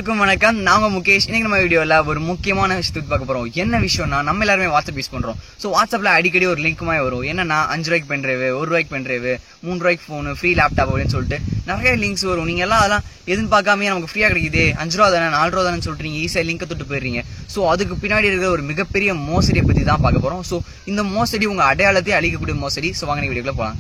எல்லாருக்கும் வணக்கம். நாங்க முகேஷ். இன்னைக்கு நம்ம வீடியோல ஒரு முக்கியமான விஷயத்தை பார்க்க போறோம். என்ன விஷயம்னா, நம்ம எல்லாருமே வாட்ஸ்அப் யூஸ் பண்றோம். ஸோ வாட்ஸ்அப்ல அடிக்கடி ஒரு லிங்க் மாதிரி வரும். என்னன்னா 5 ரூபாய்க்கு பென்ட்ரைவ், 1 ரூபாய்க்கு பென்ட்ரைவ், 3 ரூபாய்க்கு ஃபோனு, ஃப்ரீ லேப்டாப் அப்படின்னு சொல்லிட்டு நிறைய லிங்க்ஸ் வரும். நீங்க அதெல்லாம் எதுன்னு பார்க்காம நமக்கு ஃப்ரீயா கிடைக்குது, 5 ரூபா தானே 4 ரூபா தானே சொல்லிட்டு நீங்க ஈஸியா லிங்க் தொட்டு போயிடுறீங்க. ஸோ அதுக்கு பின்னாடி இருக்கிற ஒரு மிகப்பெரிய மோசடியை பத்தி தான் பார்க்க போறோம். ஸோ இந்த மோசடி உங்க அடையாளத்தை அழிக்கக்கூடிய மோசடி. ஸோ வாங்க வீடியோக்குள்ள போலாம்.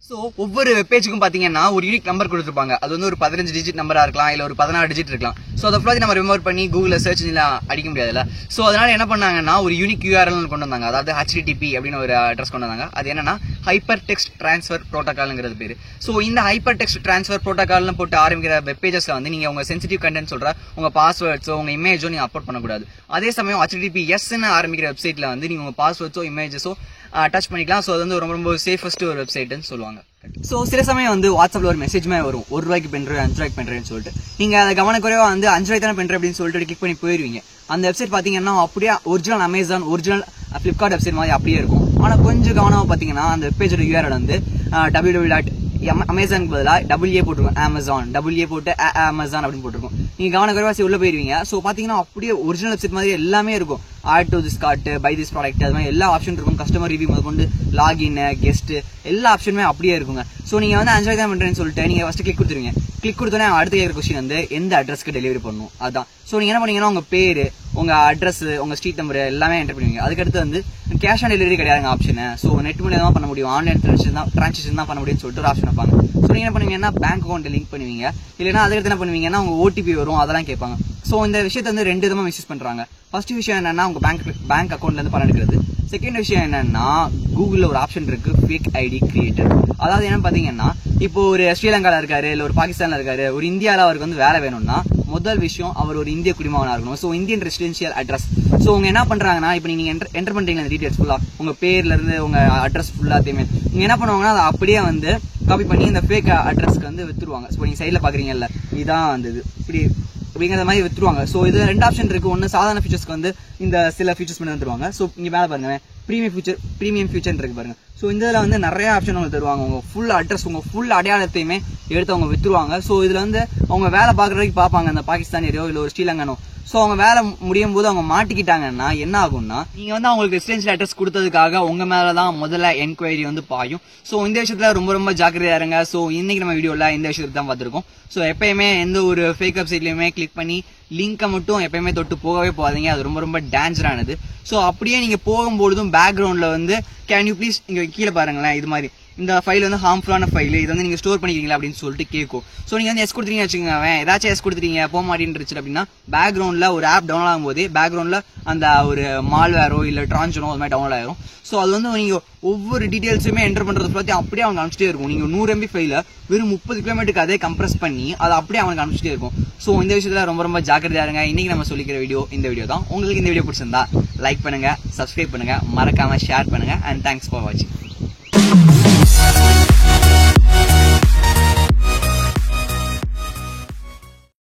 ஸோ ஒவ்வொரு வெப்பேஜுக்கும் பார்த்தீங்கன்னா ஒரு யூனிக் நம்பர் கொடுத்துருப்பாங்க. அது வந்து ஒரு 15 டிஜிட் நம்பராக இருக்கலாம், இல்லை ஒரு 16 டிஜிட் இருக்கலாம். ஸோ அதை ஃபுல்லாக நம்ம ரிமூவ் பண்ணி கூகுளில் சர்ச் அடிக்க முடியாதுல்ல. ஸோ அதனால என்ன பண்ணாங்கன்னா ஒரு யூனிக் URL கொண்டு வந்தாங்க. அதாவது HTTP அப்படின்னு ஒரு அட்ரஸ் கொண்டு வந்தாங்க. அது என்னன்னா ஹைப்பர் டெக்ஸ்ட் டிரான்ஸ்ஃபர் ப்ரோட்டோகால்ங்கிறது பேர். ஸோ இந்த ஹைப்பர் டெக்ஸ்ட் டிரான்ஸ்ஃபர் ப்ரோட்டோகால்னு போட்டு ஆரம்பிக்கிற வெப்பேஜஸ்ல வந்து நீங்க உங்க சென்சிட்டிவ் கண்டென்ட் சொல்ற உங்க பாஸ்வேர்ட்ஸோ உங்க இமேஜோ நீங்க அப்லோட் பண்ணக்கூடாது. அதே சமயம் HTTPSன்னு ஆரம்பிக்கிற வெப்சைட்ல வந்து நீங்க உங்க பாஸ்வேர்ட்ஸோ இமேஜஸோ டச் பண்ணிக்கலாம். ஸோ அது வந்து ரொம்ப ரொம்ப சேஃபஸ்ட் ஒரு வெப்சைட்னு சொல்லுவாங்க. ஸோ சில சமயம் வந்து வாட்ஸ்அப்ல ஒரு மெசேஜ்மே வரும், 1 ரூபாய்க்கு பென்ட்ரைவ், 5 ரூபாய்க்கு பென்ட்ரைவ்னு சொல்லிட்டு. நீங்க அதை கவனக்குறைவா வந்து 5 ரூபாய்க்கு தானே பென்ட்ரைவ் அப்படின்னு சொல்லிட்டு கிளிக் பண்ணி போயிருவீங்க. அந்த வெப்சைட் பாத்தீங்கன்னா அப்படியே original Amazon, original Flipkart website மாதிரி அப்படியே இருக்கும். ஆனா கொஞ்சம் கவனமா பாத்தீங்கன்னா அந்த வெப்பேஜோட URL வந்து www.amazon பதிலாக AA போட்டிருக்கும். Amazon AA போட்டு Amazon அப்படின்னு போட்டிருக்கும். நீங்க கவனக்குறைவா உள்ள போயிருவீங்க. ஸோ பாத்தீங்கன்னா அப்படியே ஒரிஜினல் வெப்சைட் மாதிரி எல்லாமே இருக்கும். Add to this cart, buy this product, அது மாதிரி எல்லா ஆப்ஷன் இருக்கும். கஸ்டமர் ரிவ்யூ முதற்கொண்டு லாகின், கெஸ்ட் எல்லா ஆப்ஷனுமே அப்படியே இருக்குங்க. ஸோ நீங்க வந்து 5 ரூபாய்க்கு தான் பண்றேன்னு சொல்லிட்டு நீங்க ஃபர்ஸ்ட் கிளிக் கொடுத்துருவீங்க. கிளிக் கொடுத்தோன்னே அடுத்த கேட்குற கொஸ்டின் வந்து எந்த அட்ரஸ்க்கு டெலிவரி பண்ணணும். அதான். ஸோ நீங்க என்ன பண்ணீங்கன்னா உங்க பேரு, உங்க அட்ரஸ், உங்க ஸ்ட்ரீட் நம்பர் எல்லாமே என்டர் பண்ணுவீங்க. அதுக்கடுத்து வந்து கேஷ் ஆன் டெலிவரி கிடையாதுங்க ஆப்ஷன். ஸோ நெட் மூலியமா தான் பண்ண முடியும், ஆன்லைன் டிரான்சாக்ஷன் தான் பண்ண முடியும்னு சொல்லிட்டு ஒரு ஆப்ஷன் வைப்பாங்க. ஸோ நீங்க என்ன பண்ணுவீங்கன்னா பேங்க் அக்கௌண்ட் லிங்க் பண்ணுவீங்க. இல்லைன்னா அதுக்கடுத்து என்ன பண்ணுவீங்கன்னா உங்க OTP வரும், அதெல்லாம் கேட்பாங்க. ஸோ இந்த விஷயத்தை வந்து 2 விதமா மிஸ்யூஸ் பண்றாங்க. ஃபர்ஸ்ட் விஷயம் என்னன்னா உங்க பேங்க் அக்கௌண்ட்ல இருந்து பணம் எடுக்கிறது. செகண்ட் விஷயம் என்னன்னா கூகுள்ல ஒரு ஆப்ஷன் இருக்கு, ஃபேக் ஐடி கிரியேட்டர். அதாவது என்ன பாத்தீங்கன்னா இப்போ ஒரு ஸ்ரீலங்கால இருக்காரு, இல்ல ஒரு பாகிஸ்தான்ல இருக்காரு, ஒரு இந்தியால அவருக்கு வந்து வேலை வேணும்னா முதல் விஷயம் அவர் ஒரு இந்திய குடிமகனா இருக்கணும். So Indian residential address. So அவங்க என்ன பண்றாங்கன்னா இப்போ நீங்க என்டர் பண்றீங்க அந்த டீடைல்ஸ் ஃபுல்லா, உங்க பேர்ல இருந்து உங்க அட்ரஸ் ஃபுல்லாத்தையுமே நீங்க என்ன பண்ணுவாங்கன்னா அதை அப்படியே வந்து காப்பி பண்ணி இந்த ஃபேக் அட்ரஸ்க்கு வந்து வித்துருவாங்க. ஸோ நீங்க சைட்ல பாக்குறீங்கல்ல, இதான் வந்து இப்படி அப்படிங்கிற மாதிரி வித்துருவாங்க. ஸோ இது 2 ஆப்ஷன் இருக்கு. ஒன்னு சாதாரண ஃபீச்சர்ஸ்க்கு வந்து இந்த சில ஃபீச்சர்ஸ் பண்ணி வந்துருவாங்க. ஸோ இங்க மேல பாருங்க பிரீமியம் ஃபீச்சர் இருக்கு பாருங்க. ஸோ இந்த இதுல வந்து நிறைய ஆப்ஷன் உங்களுக்கு தருவாங்க. உங்க ஃபுல் அட்ரஸ், உங்க ஃபுல் அடையாளத்தையுமே எடுத்து அவங்க வித்துருவாங்க. ஸோ இதுல வந்து அவங்க வேலை பார்க்குற வரைக்கும் பார்ப்பாங்க, அந்த பாகிஸ்தானியரோ இல்ல ஒரு ஸ்ரீலங்கனோ. ஸோ அவங்க வேலை முடியும் போது அவங்க மாட்டிக்கிட்டாங்கன்னா என்ன ஆகும்னா, நீங்க வந்து அவங்களுக்கு ரெசிடென்ஷியல் அட்ரஸ் கொடுத்ததுக்காக உங்க மேலதான் முதல்ல என்கொயரி வந்து பாயும். ஸோ இந்த விஷயத்துல ரொம்ப ரொம்ப ஜாக்கிரதையா இருங்க. ஸோ இன்னைக்கு நம்ம வீடியோல இந்த விஷயத்தை தான் பார்த்திருக்கோம். ஸோ எப்பயுமே எந்த ஒரு ஃபேக் வெப்சைட்லயுமே கிளிக் பண்ணி லிங்கை மட்டும் எப்பயுமே தொட்டு போகவே போகாதீங்க. அது ரொம்ப ரொம்ப டேஞ்சரானது. ஸோ அப்படியே நீங்க போகும்பொழுதும் பேக்ரவுண்ட்ல வந்து கேன் யூ ப்ளீஸ் இங்க கீழே பாருங்களேன், இது மாதிரி இந்த ஃபைல் வந்து ஹார்ம்ஃபுல்லான ஃபைல், இது வந்து நீங்க ஸ்டோர் பண்ணிக்கிறீங்களா அப்படின்னு சொல்லிட்டு கேட்கும். ஸோ நீங்க வந்து எஸ் கொடுத்துறீங்க வச்சுக்கோங்க, ஏதாச்சும் எஸ் கொடுத்துறீங்க போக மாட்டேன்னு அப்படின்னா பேக்ரவுண்ட்ல ஒரு ஆப் டவுன்லோட் ஆகும்போது பேக்ரவுண்ட்ல அந்த ஒரு மால்வேரோ இல்ல ட்ரான்ஜனோ அது மாதிரி டவுன்லோட் ஆயிரும். ஸோ அது வந்து நீங்க ஒவ்வொரு டீடைல்ஸுமே என்டர் பண்றது பத்தி அப்படியே அவங்க அனுப்பிச்சிட்டே இருக்கும். நீங்க 100 MB ஃபைல வெறும் 30 கிலோமீட்டருக்கு அதே கம்ப்ரஸ் பண்ணி அதை அப்படியே அவங்களுக்கு அனுப்பிச்சிட்டே இருக்கும். ஸோ இந்த விஷயத்துல ரொம்ப ரொம்ப ஜாக்கிரதையா இருங்க. இன்னைக்கு நம்ம சொல்லிக்கிற வீடியோ இந்த வீடியோ தான். உங்களுக்கு இந்த வீடியோ பிடிச்சிருந்தா லைக் பண்ணுங்க, சப்ஸ்கிரைப் பண்ணுங்க, மறக்காம ஷேர் பண்ணுங்க. அண்ட் தேங்க்ஸ் ஃபார் வாட்சிங்.